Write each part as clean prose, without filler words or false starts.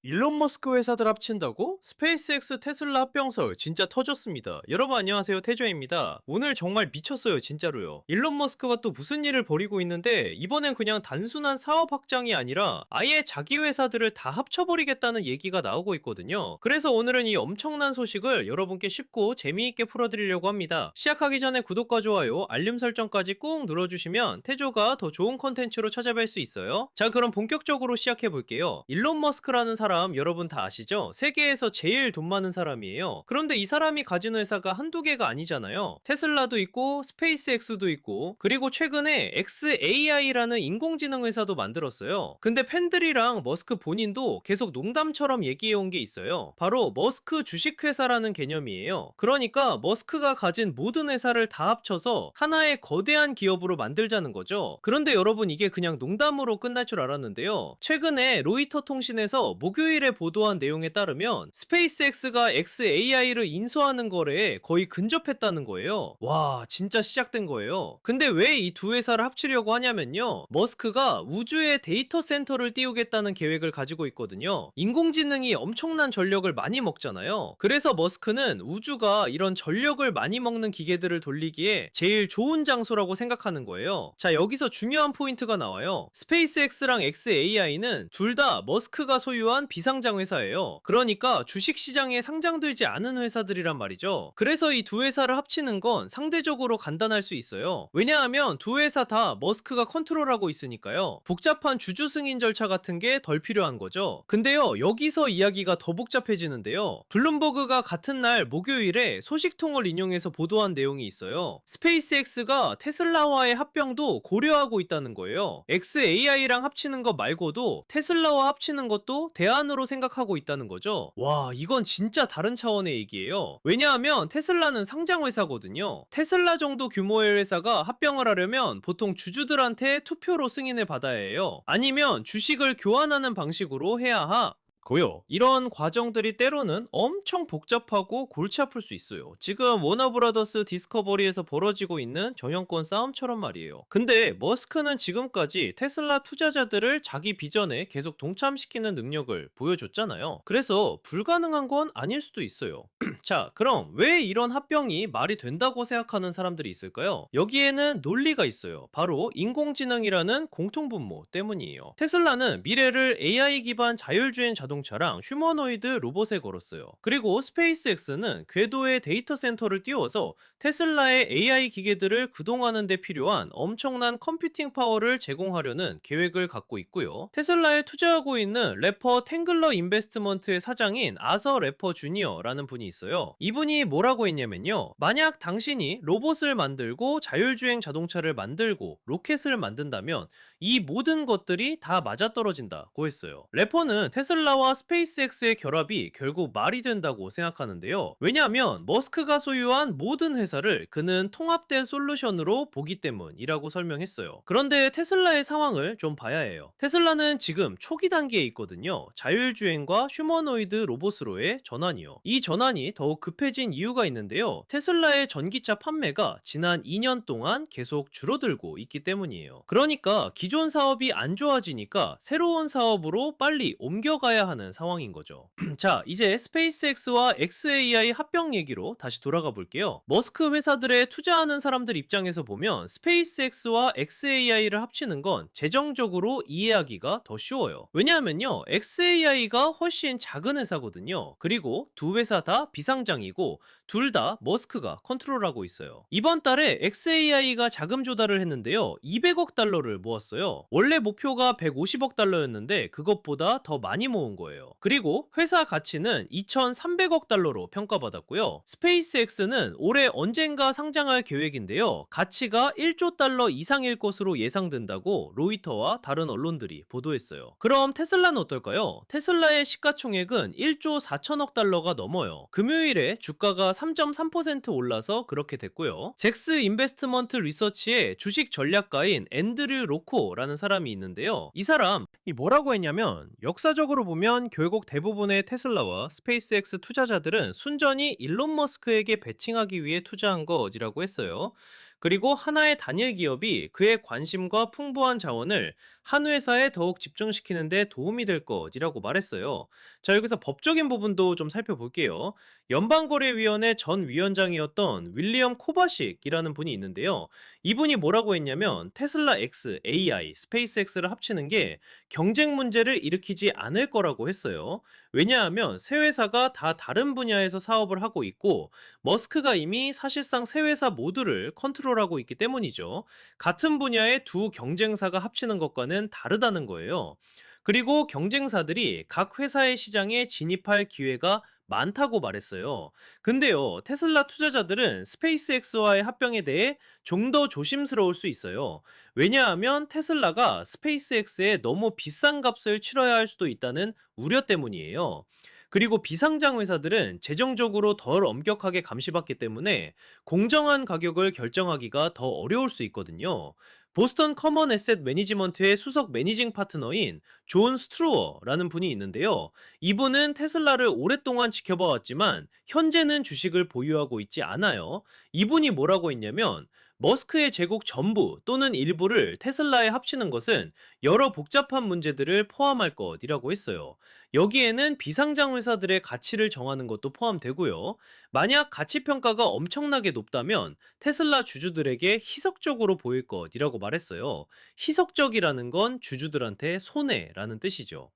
일론 머스크 회사들 합친다고? 스페이스X 테슬라 합병설 진짜 터졌습니다. 여러분 안녕하세요, 태조입니다. 오늘 정말 미쳤어요, 진짜로요. 일론 머스크가 또 무슨 일을 벌이고 있는데 이번엔 그냥 단순한 사업 확장이 아니라 아예 자기 회사들을 다 합쳐버리겠다는 얘기가 나오고 있거든요. 그래서 오늘은 이 엄청난 소식을 여러분께 쉽고 재미있게 풀어드리려고 합니다. 시작하기 전에 구독과 좋아요, 알림 설정까지 꾹 눌러주시면 태조가 더 좋은 컨텐츠로 찾아뵐 수 있어요. 자, 그럼 본격적으로 시작해볼게요. 일론 머스크라는 사람 여러분 다 아시죠? 세계에서 제일 돈 많은 사람이에요. 그런데 이 사람이 가진 회사가 한두 개가 아니잖아요. 테슬라도 있고 스페이스X도 있고, 그리고 최근에 xAI라는 인공지능 회사도 만들었어요. 근데 팬들이랑 머스크 본인도 계속 농담처럼 얘기해온 게 있어요. 바로 머스크 주식회사라는 개념이에요. 그러니까 머스크가 가진 모든 회사를 다 합쳐서 하나의 거대한 기업으로 만들자는 거죠. 그런데 여러분, 이게 그냥 농담으로 끝날 줄 알았는데요. 최근에 로이터 통신에서 목요일에 보도한 내용에 따르면 스페이스X가 xAI를 인수하는 거래에 거의 근접했다는 거예요. 와, 진짜 시작된 거예요. 근데 왜 이 두 회사를 합치려고 하냐면요, 머스크가 우주에 데이터 센터를 띄우겠다는 계획을 가지고 있거든요. 인공지능이 엄청난 전력을 많이 먹잖아요. 그래서 머스크는 우주가 이런 전력을 많이 먹는 기계들을 돌리기에 제일 좋은 장소라고 생각하는 거예요. 자, 여기서 중요한 포인트가 나와요. 스페이스X랑 xAI는 둘 다 머스크가 소유한 비상장 회사예요. 그러니까 주식시장에 상장되지 않은 회사들이란 말이죠. 그래서 이 두 회사를 합치는 건 상대적으로 간단할 수 있어요. 왜냐하면 두 회사 다 머스크가 컨트롤하고 있으니까요. 복잡한 주주 승인 절차 같은 게 덜 필요한 거죠. 근데요, 여기서 이야기가 더 복잡해지는데요. 블룸버그가 같은 날 목요일에 소식통을 인용해서 보도한 내용이 있어요. 스페이스X가 테슬라와의 합병도 고려하고 있다는 거예요. xAI랑 합치는 것 말고도 테슬라와 합치는 것도 대안으로 생각하고 있다는 거죠. 와, 이건 진짜 다른 차원의 얘기예요. 왜냐하면 테슬라는 상장 회사거든요. 테슬라 정도 규모의 회사가 합병을 하려면 보통 주주들한테 투표로 승인을 받아야 해요. 아니면 주식을 교환하는 방식으로 해야 고요. 이런 과정들이 때로는 엄청 복잡하고 골치 아플 수 있어요. 지금 워너브라더스 디스커버리에서 벌어지고 있는 경영권 싸움처럼 말이에요. 근데 머스크는 지금까지 테슬라 투자자들을 자기 비전에 계속 동참시키는 능력을 보여줬잖아요. 그래서 불가능한 건 아닐 수도 있어요. 자, 그럼 왜 이런 합병이 말이 된다고 생각하는 사람들이 있을까요? 여기에는 논리가 있어요. 바로 인공지능이라는 공통분모 때문이에요. 테슬라는 미래를 AI 기반 자율주행 자동차랑 휴머노이드 로봇에 걸었어요. 그리고 스페이스X는 궤도에 데이터 센터를 띄워서 테슬라의 AI 기계들을 구동하는 데 필요한 엄청난 컴퓨팅 파워를 제공하려는 계획을 갖고 있고요. 테슬라에 투자하고 있는 래퍼 탱글러 인베스트먼트의 사장인 아서 래퍼 주니어라는 분이 있어요. 이분이 뭐라고 했냐면요, 만약 당신이 로봇을 만들고 자율주행 자동차를 만들고 로켓을 만든다면 이 모든 것들이 다 맞아떨어진다고 했어요. 래퍼는 테슬라와 스페이스X의 결합이 결국 말이 된다고 생각하는데요. 왜냐하면 머스크가 소유한 모든 회사를 그는 통합된 솔루션으로 보기 때문이라고 설명했어요. 그런데 테슬라의 상황을 좀 봐야 해요. 테슬라는 지금 초기 단계에 있거든요. 자율주행과 휴머노이드 로봇으로의 전환이요. 이 전환이 더욱 급해진 이유가 있는데요. 테슬라의 전기차 판매가 지난 2년 동안 계속 줄어들고 있기 때문이에요. 그러니까 기존 사업이 안 좋아지니까 새로운 사업으로 빨리 옮겨가야 하는 상황인 거죠. 자, 이제 스페이스X와 xAI 합병 얘기로 다시 돌아가 볼게요. 머스크 회사들에 투자하는 사람들 입장에서 보면 스페이스X와 xAI를 합치는 건 재정적으로 이해하기가 더 쉬워요. 왜냐하면요, xAI가 훨씬 작은 회사거든요. 그리고 두 회사 다 비상장이고 둘 다 머스크가 컨트롤하고 있어요. 이번 달에 xAI가 자금 조달을 했는데요, 200억 달러를 모았어요. 원래 목표가 150억 달러였는데 그것보다 더 많이 모은 거예요. 그리고 회사 가치는 2,300억 달러로 평가받았고요. 스페이스X는 올해 언젠가 상장할 계획인데요, 가치가 1조 달러 이상일 것으로 예상된다고 로이터와 다른 언론들이 보도했어요. 그럼 테슬라는 어떨까요? 테슬라의 시가총액은 1조 4천억 달러가 넘어요. 금요일에 주가가 3.3% 올라서 그렇게 됐고요. 잭스 인베스트먼트 리서치의 주식 전략가인 앤드류 로코라는 사람이 있는데요, 이 사람이 뭐라고 했냐면, 역사적으로 보면 결국 대부분의 테슬라와 스페이스X 투자자들은 순전히 일론 머스크에게 배칭하기 위해 투자한 것이라고 했어요. 그리고 하나의 단일 기업이 그의 관심과 풍부한 자원을 한 회사에 더욱 집중시키는 데 도움이 될 것이라고 말했어요. 자, 여기서 법적인 부분도 좀 살펴볼게요. 연방거래위원회 전 위원장이었던 윌리엄 코바식이라는 분이 있는데요. 이분이 뭐라고 했냐면 테슬라 X, AI, 스페이스X를 합치는 게 경쟁 문제를 일으키지 않을 거라고 했어요. 왜냐하면 세 회사가 다 다른 분야에서 사업을 하고 있고 머스크가 이미 사실상 세 회사 모두를 컨트롤하고 있기 때문이죠. 같은 분야의 두 경쟁사가 합치는 것과는 다르다는 거예요. 그리고 경쟁사들이 각 회사의 시장에 진입할 기회가 많다고 말했어요. 근데요, 테슬라 투자자들은 스페이스X와의 합병에 대해 좀 더 조심스러울 수 있어요. 왜냐하면 테슬라가 스페이스X에 너무 비싼 값을 치러야 할 수도 있다는 우려 때문이에요. 그리고 비상장 회사들은 재정적으로 덜 엄격하게 감시받기 때문에 공정한 가격을 결정하기가 더 어려울 수 있거든요. 보스턴 커먼 에셋 매니지먼트의 수석 매니징 파트너인 존 스트루어라는 분이 있는데요. 이분은 테슬라를 오랫동안 지켜봐 왔지만 현재는 주식을 보유하고 있지 않아요. 이분이 뭐라고 했냐면 머스크의 제국 전부 또는 일부를 테슬라에 합치는 것은 여러 복잡한 문제들을 포함할 것이라고 했어요. 여기에는 비상장 회사들의 가치를 정하는 것도 포함되고요. 만약 가치 평가가 엄청나게 높다면 테슬라 주주들에게 희석적으로 보일 것이라고 말했어요. 희석적이라는 건 주주들한테 손해라는 뜻이죠.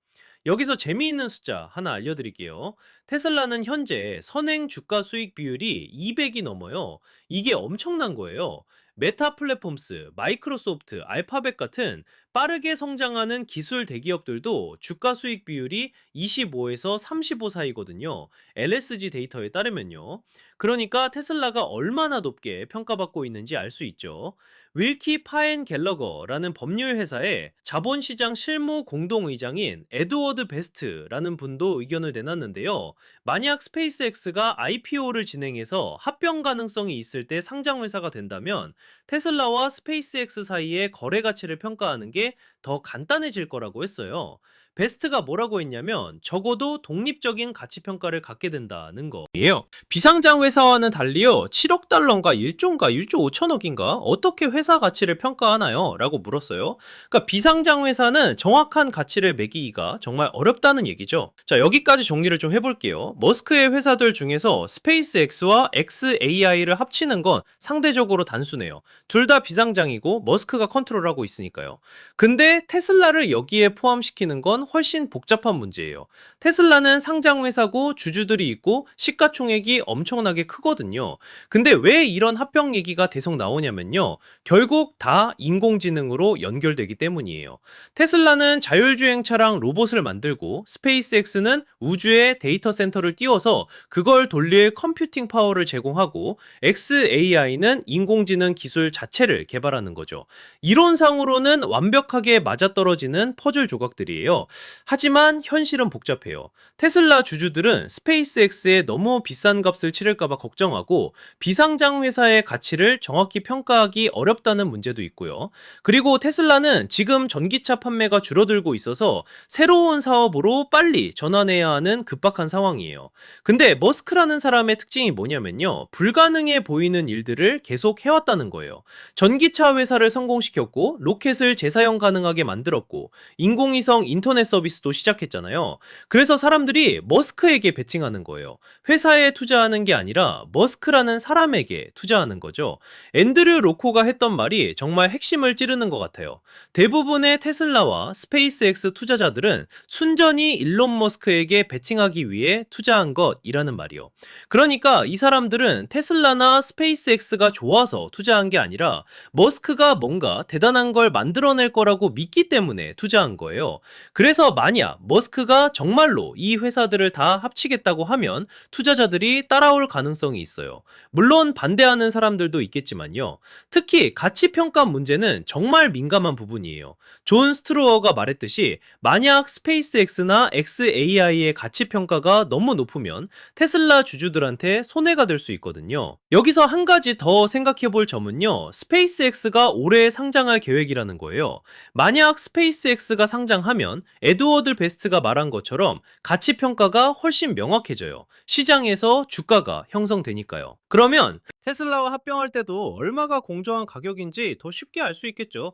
여기서 재미있는 숫자 하나 알려드릴게요. 테슬라는 현재 선행 주가 수익 비율이 200이 넘어요. 이게 엄청난 거예요. 메타 플랫폼스, 마이크로소프트, 알파벳 같은 빠르게 성장하는 기술 대기업들도 주가 수익 비율이 25에서 35 사이거든요. LSG 데이터에 따르면요. 그러니까 테슬라가 얼마나 높게 평가받고 있는지 알 수 있죠. 윌키 파엔 갤러거라는 법률 회사의 자본시장 실무 공동의장인 에드워드 베스트라는 분도 의견을 내놨는데요. 만약 스페이스X가 IPO를 진행해서 합병 가능성이 있을 때 상장 회사가 된다면 테슬라와 스페이스X 사이의 거래 가치를 평가하는 게 더 간단해질 거라고 했어요. 베스트가 뭐라고 했냐면 적어도 독립적인 가치 평가를 갖게 된다는 거예요. 비상장 회사와는 달리요, 7억 달러인가 1조인가 1조 5천억인가 어떻게 회사 가치를 평가하나요? 라고 물었어요. 그러니까 비상장 회사는 정확한 가치를 매기기가 정말 어렵다는 얘기죠. 자, 여기까지 정리를 좀 해볼게요. 머스크의 회사들 중에서 스페이스X와 XAI를 합치는 건 상대적으로 단순해요. 둘 다 비상장이고 머스크가 컨트롤하고 있으니까요. 근데 테슬라를 여기에 포함시키는 건 훨씬 복잡한 문제예요. 테슬라는 상장 회사고 주주들이 있고 시가총액이 엄청나게 크거든요. 근데 왜 이런 합병 얘기가 계속 나오냐면요. 결국 다 인공지능으로 연결되기 때문이에요. 테슬라는 자율주행차랑 로봇을 만들고 스페이스X는 우주에 데이터 센터를 띄워서 그걸 돌릴 컴퓨팅 파워를 제공하고 XAI는 인공지능 기술 자체를 개발하는 거죠. 이론상으로는 완벽하게 맞아떨어지는 퍼즐 조각들이에요. 하지만 현실은 복잡해요. 테슬라 주주들은 스페이스X에 너무 비싼 값을 치를까봐 걱정하고 비상장 회사의 가치를 정확히 평가하기 어렵다는 문제도 있고요. 그리고 테슬라는 지금 전기차 판매가 줄어들고 있어서 새로운 사업으로 빨리 전환해야 하는 급박한 상황이에요. 근데 머스크라는 사람의 특징이 뭐냐면요. 불가능해 보이는 일들을 계속 해왔다는 거예요. 전기차 회사를 성공시켰고 로켓을 재사용 가능하게 만들었고 인공위성 인터넷 서비스도 시작했잖아요. 그래서 사람들이 머스크에게 베팅하는 거예요. 회사에 투자하는 게 아니라 머스크라는 사람에게 투자하는 거죠. 앤드류 로코가 했던 말이 정말 핵심을 찌르는 것 같아요. 대부분의 테슬라와 스페이스X 투자자들은 순전히 일론 머스크에게 베팅하기 위해 투자한 것이라는 말이요. 그러니까 이 사람들은 테슬라나 스페이스X가 좋아서 투자한 게 아니라 머스크가 뭔가 대단한 걸 만들어낼 거라고 믿기 때문에 투자한 거예요. 그래서 만약 머스크가 정말로 이 회사들을 다 합치겠다고 하면 투자자들이 따라올 가능성이 있어요. 물론 반대하는 사람들도 있겠지만요. 특히 가치평가 문제는 정말 민감한 부분이에요. 존 스트루어가 말했듯이 만약 스페이스X나 XAI의 가치평가가 너무 높으면 테슬라 주주들한테 손해가 될 수 있거든요. 여기서 한 가지 더 생각해 볼 점은요. 스페이스X가 올해 상장할 계획이라는 거예요. 만약 스페이스X가 상장하면 에드워드 베스트가 말한 것처럼 가치 평가가 훨씬 명확해져요. 시장에서 주가가 형성되니까요. 그러면 테슬라와 합병할 때도 얼마가 공정한 가격인지 더 쉽게 알 수 있겠죠.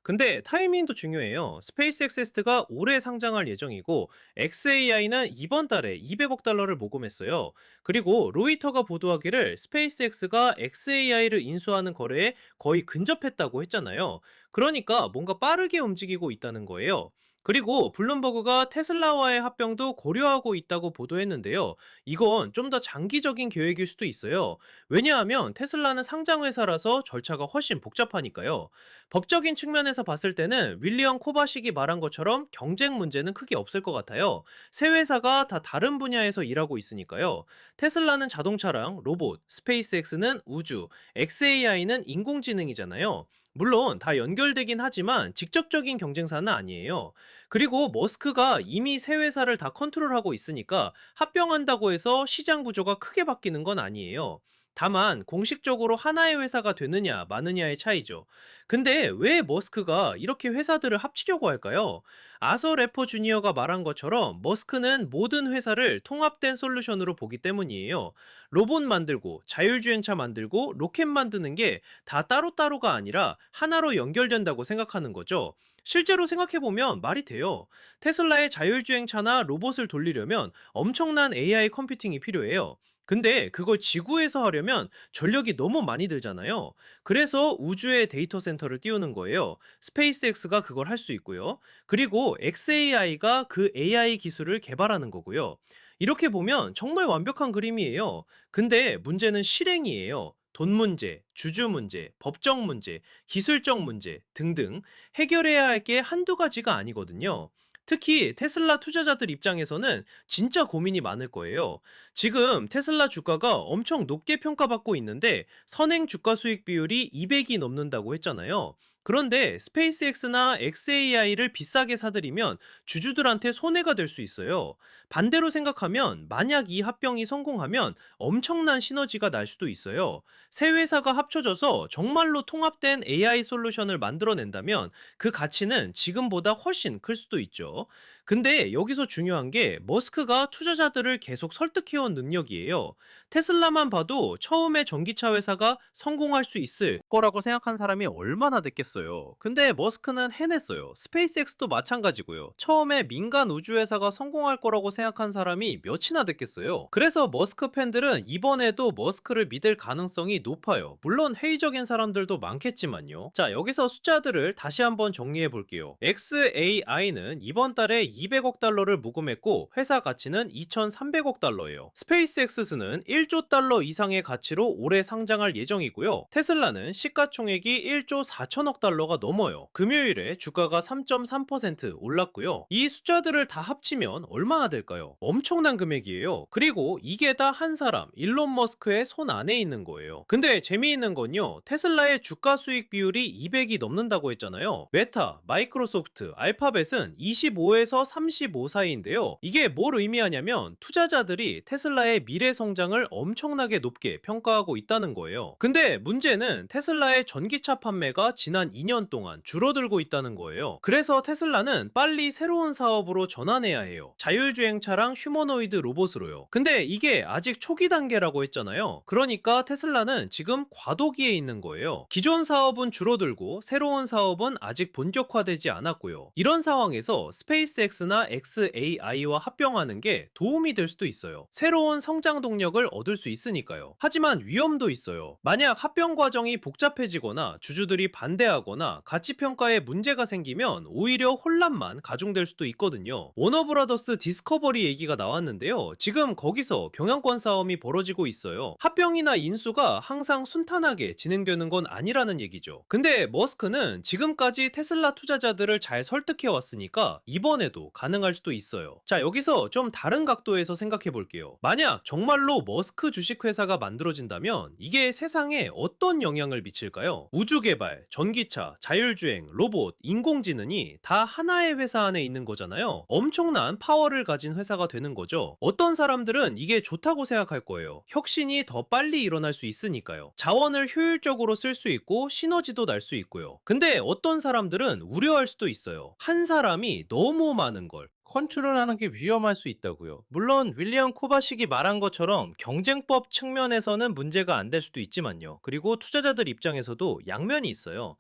근데 타이밍도 중요해요. 스페이스X가 올해 상장할 예정이고 XAI는 이번 달에 200억 달러를 모금했어요. 그리고 로이터가 보도하기를 스페이스X가 XAI를 인수하는 거래에 거의 근접했다고 했잖아요. 그러니까 뭔가 빠르게 움직이고 있다는 거예요. 그리고 블룸버그가 테슬라와의 합병도 고려하고 있다고 보도했는데요. 이건 좀 더 장기적인 계획일 수도 있어요. 왜냐하면 테슬라는 상장 회사라서 절차가 훨씬 복잡하니까요. 법적인 측면에서 봤을 때는 윌리엄 코바식이 말한 것처럼 경쟁 문제는 크게 없을 것 같아요. 세 회사가 다 다른 분야에서 일하고 있으니까요. 테슬라는 자동차랑 로봇, 스페이스X는 우주, XAI는 인공지능이잖아요. 물론 다 연결되긴 하지만 직접적인 경쟁사는 아니에요. 그리고 머스크가 이미 세 회사를 다 컨트롤하고 있으니까 합병한다고 해서 시장 구조가 크게 바뀌는 건 아니에요. 다만 공식적으로 하나의 회사가 되느냐 마느냐의 차이죠. 근데 왜 머스크가 이렇게 회사들을 합치려고 할까요? 아서 래퍼 주니어가 말한 것처럼 머스크는 모든 회사를 통합된 솔루션으로 보기 때문이에요. 로봇 만들고 자율주행차 만들고 로켓 만드는 게 다 따로따로가 아니라 하나로 연결된다고 생각하는 거죠. 실제로 생각해보면 말이 돼요. 테슬라의 자율주행차나 로봇을 돌리려면 엄청난 AI 컴퓨팅이 필요해요. 근데 그걸 지구에서 하려면 전력이 너무 많이 들잖아요. 그래서 우주에 데이터 센터를 띄우는 거예요. 스페이스X가 그걸 할 수 있고요. 그리고 XAI가 그 AI 기술을 개발하는 거고요. 이렇게 보면 정말 완벽한 그림이에요. 근데 문제는 실행이에요. 돈 문제, 주주 문제, 법적 문제, 기술적 문제 등등 해결해야 할 게 한두 가지가 아니거든요. 특히 테슬라 투자자들 입장에서는 진짜 고민이 많을 거예요. 지금 테슬라 주가가 엄청 높게 평가받고 있는데 선행 주가 수익 비율이 200이 넘는다고 했잖아요. 그런데 스페이스X나 XAI를 비싸게 사들이면 주주들한테 손해가 될 수 있어요. 반대로 생각하면 만약 이 합병이 성공하면 엄청난 시너지가 날 수도 있어요. 세 회사가 합쳐져서 정말로 통합된 AI 솔루션을 만들어낸다면 그 가치는 지금보다 훨씬 클 수도 있죠. 근데 여기서 중요한 게 머스크가 투자자들을 계속 설득해온 능력이에요. 테슬라만 봐도 처음에 전기차 회사가 성공할 수 있을 거라고 생각한 사람이 얼마나 됐겠어요. 근데 머스크는 해냈어요. 스페이스X도 마찬가지고요. 처음에 민간 우주 회사가 성공할 거라고 생각한 사람이 몇이나 됐겠어요. 그래서 머스크 팬들은 이번에도 머스크를 믿을 가능성이 높아요. 물론 회의적인 사람들도 많겠지만요. 자, 여기서 숫자들을 다시 한번 정리해 볼게요. XAI는 이번 달에 200억 달러를 모금했고 회사 가치는 2,300억 달러예요. 스페이스X는 1조 달러 이상의 가치로 올해 상장할 예정이고요. 테슬라는 시가총액이 1조 4천억 달러가 넘어요. 금요일에 주가가 3.3% 올랐고요. 이 숫자들을 다 합치면 얼마나 될까요? 엄청난 금액이에요. 그리고 이게 다 한 사람, 일론 머스크의 손 안에 있는 거예요. 근데 재미있는 건요. 테슬라의 주가 수익 비율이 200이 넘는다고 했잖아요. 메타, 마이크로소프트, 알파벳은 25에서 35 사이인데요. 이게 뭘 의미하냐면 투자자들이 테슬라의 미래 성장을 엄청나게 높게 평가하고 있다는 거예요. 근데 문제는 테슬라의 전기차 판매가 지난 2년 동안 줄어들고 있다는 거예요. 그래서 테슬라는 빨리 새로운 사업으로 전환해야 해요. 자율주행차랑 휴머노이드 로봇으로요. 근데 이게 아직 초기 단계라고 했잖아요. 그러니까 테슬라는 지금 과도기에 있는 거예요. 기존 사업은 줄어들고 새로운 사업은 아직 본격화되지 않았고요. 이런 상황에서 스페이스X나 XAI와 합병하는 게 도움이 될 수도 있어요. 새로운 성장 동력을 얻을 수 있으니까요. 하지만 위험도 있어요. 만약 합병 과정이 복잡해지거나 주주들이 반대하거나 가치 평가에 문제가 생기면 오히려 혼란만 가중될 수도 있거든요. 워너브라더스 디스커버리 얘기가 나왔는데요. 지금 거기서 경영권 싸움이 벌어지고 있어요. 합병이나 인수가 항상 순탄하게 진행되는 건 아니라는 얘기죠. 근데 머스크는 지금까지 테슬라 투자자들을 잘 설득해 왔으니까 이번에도 가능할 수도 있어요. 자, 여기서 좀 다른 각도에서 생각해 볼게요. 만약 정말로 머스크 주식회사가 만들어진다면 이게 세상에 어떤 영향을 미칠까요? 우주 개발, 전기차, 자율주행, 로봇, 인공지능이 다 하나의 회사 안에 있는 거잖아요. 엄청난 파워를 가진 회사가 되는 거죠. 어떤 사람들은 이게 좋다고 생각할 거예요. 혁신이 더 빨리 일어날 수 있으니까요. 자원을 효율적으로 쓸 수 있고 시너지도 날 수 있고요. 근데 어떤 사람들은 우려할 수도 있어요. 한 사람이 너무 많은 걸 컨트롤하는 게 위험할 수 있다고요. 물론 윌리엄 코바식이 말한 것처럼 경쟁법 측면에서는 문제가 안 될 수도 있지만요. 그리고 투자자들 입장에서도 양면이 있어요.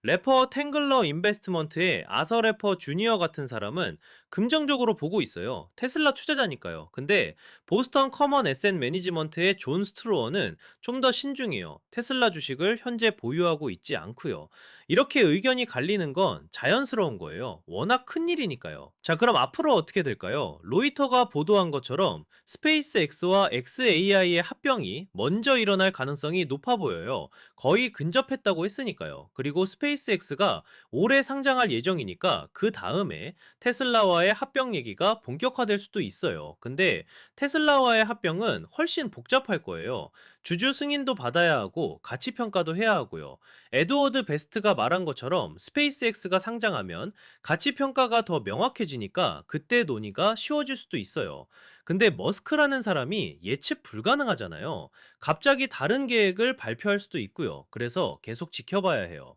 래퍼 탱글러 인베스트먼트의 아서 래퍼 주니어 같은 사람은 긍정적으로 보고 있어요. 테슬라 투자자니까요. 근데 보스턴 커먼 에셋 매니지먼트의 존 스트로어는 좀 더 신중해요. 테슬라 주식을 현재 보유하고 있지 않고요. 이렇게 의견이 갈리는 건 자연스러운 거예요. 워낙 큰 일이니까요. 자, 그럼 앞으로 어떻게 될까요? 로이터가 보도한 것처럼 스페이스 X와 XAI의 합병이 먼저 일어날 가능성이 높아 보여요. 거의 근접했다고 했으니까요. 그리고 스페이스X가 올해 상장할 예정이니까 그 다음에 테슬라와의 합병 얘기가 본격화될 수도 있어요. 근데 테슬라와의 합병은 훨씬 복잡할 거예요. 주주 승인도 받아야 하고 가치 평가도 해야 하고요. 에드워드 베스트가 말한 것처럼 스페이스X가 상장하면 가치 평가가 더 명확해지니까 그때 논의가 쉬워질 수도 있어요. 근데 머스크라는 사람이 예측 불가능하잖아요. 갑자기 다른 계획을 발표할 수도 있고요. 그래서 계속 지켜봐야 해요.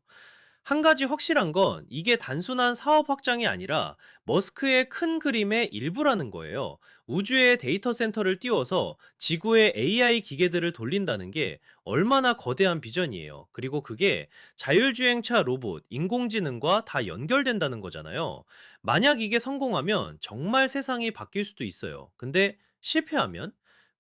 한 가지 확실한 건 이게 단순한 사업 확장이 아니라 머스크의 큰 그림의 일부라는 거예요. 우주에 데이터 센터를 띄워서 지구에 AI 기계들을 돌린다는 게 얼마나 거대한 비전이에요. 그리고 그게 자율주행차 로봇, 인공지능과 다 연결된다는 거잖아요. 만약 이게 성공하면 정말 세상이 바뀔 수도 있어요. 근데 실패하면?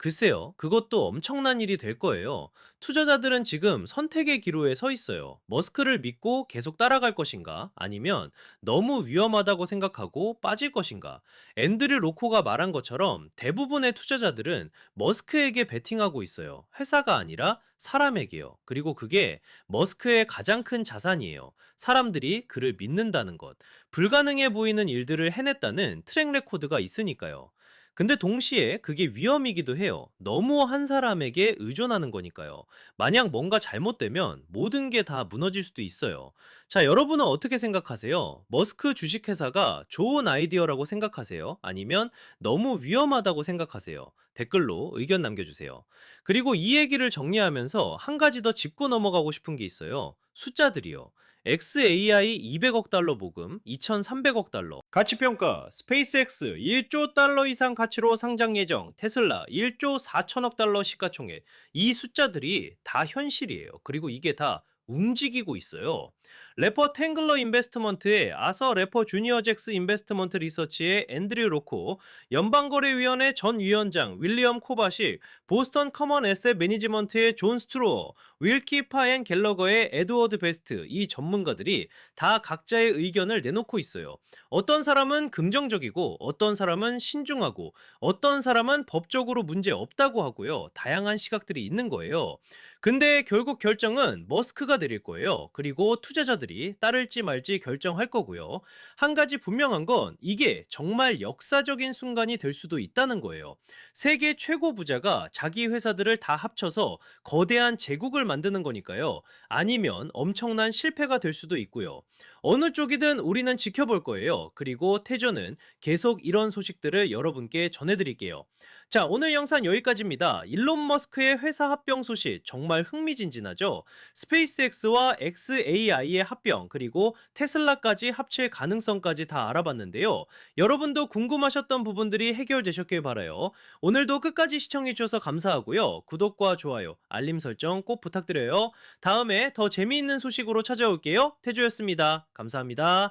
글쎄요, 그것도 엄청난 일이 될 거예요. 투자자들은 지금 선택의 기로에 서 있어요. 머스크를 믿고 계속 따라갈 것인가? 아니면 너무 위험하다고 생각하고 빠질 것인가? 앤드류 로코가 말한 것처럼 대부분의 투자자들은 머스크에게 베팅하고 있어요. 회사가 아니라 사람에게요. 그리고 그게 머스크의 가장 큰 자산이에요. 사람들이 그를 믿는다는 것. 불가능해 보이는 일들을 해냈다는 트랙 레코드가 있으니까요. 근데 동시에 그게 위험이기도 해요. 너무 한 사람에게 의존하는 거니까요. 만약 뭔가 잘못되면 모든 게 다 무너질 수도 있어요. 자, 여러분은 어떻게 생각하세요? 머스크 주식회사가 좋은 아이디어라고 생각하세요? 아니면 너무 위험하다고 생각하세요? 댓글로 의견 남겨주세요. 그리고 이 얘기를 정리하면서 한 가지 더 짚고 넘어가고 싶은 게 있어요. 숫자들이요. XAI 200억 달러 모금, 2,300억 달러. 가치평가, 스페이스X 1조 달러 이상 가치로 상장 예정, 테슬라 1조 4천억 달러 시가총액. 이 숫자들이 다 현실이에요. 그리고 이게 다 움직이고 있어요. 래퍼 탱글러 인베스트먼트의 아서 래퍼 주니어 잭스 인베스트먼트 리서치의 앤드류 로코, 연방거래위원회 전 위원장 윌리엄 코바식, 보스턴 커먼 에셋 매니지먼트의 존 스트로어, 윌키 파엔 갤러거의 에드워드 베스트, 이 전문가들이 다 각자의 의견을 내놓고 있어요. 어떤 사람은 긍정적이고 어떤 사람은 신중하고 어떤 사람은 법적으로 문제 없다고 하고요. 다양한 시각들이 있는 거예요. 근데 결국 결정은 머스크가 내릴 거예요. 그리고 투자자들이 따를지 말지 결정할 거고요. 한 가지 분명한 건 이게 정말 역사적인 순간이 될 수도 있다는 거예요. 세계 최고 부자가 자기 회사들을 다 합쳐서 거대한 제국을 만드는 거니까요. 아니면 엄청난 실패가 될 수도 있고요. 어느 쪽이든 우리는 지켜볼 거예요. 그리고 태조는 계속 이런 소식들을 여러분께 전해드릴게요. 자, 오늘 영상 여기까지입니다. 일론 머스크의 회사 합병 소식 정말 흥미진진하죠? 스페이스X와 XAI의 합병, 그리고 테슬라까지 합칠 가능성까지 다 알아봤는데요. 여러분도 궁금하셨던 부분들이 해결되셨길 바라요. 오늘도 끝까지 시청해주셔서 감사하고요. 구독과 좋아요, 알림 설정 꼭 부탁드려요. 다음에 더 재미있는 소식으로 찾아올게요. 태조였습니다. 감사합니다.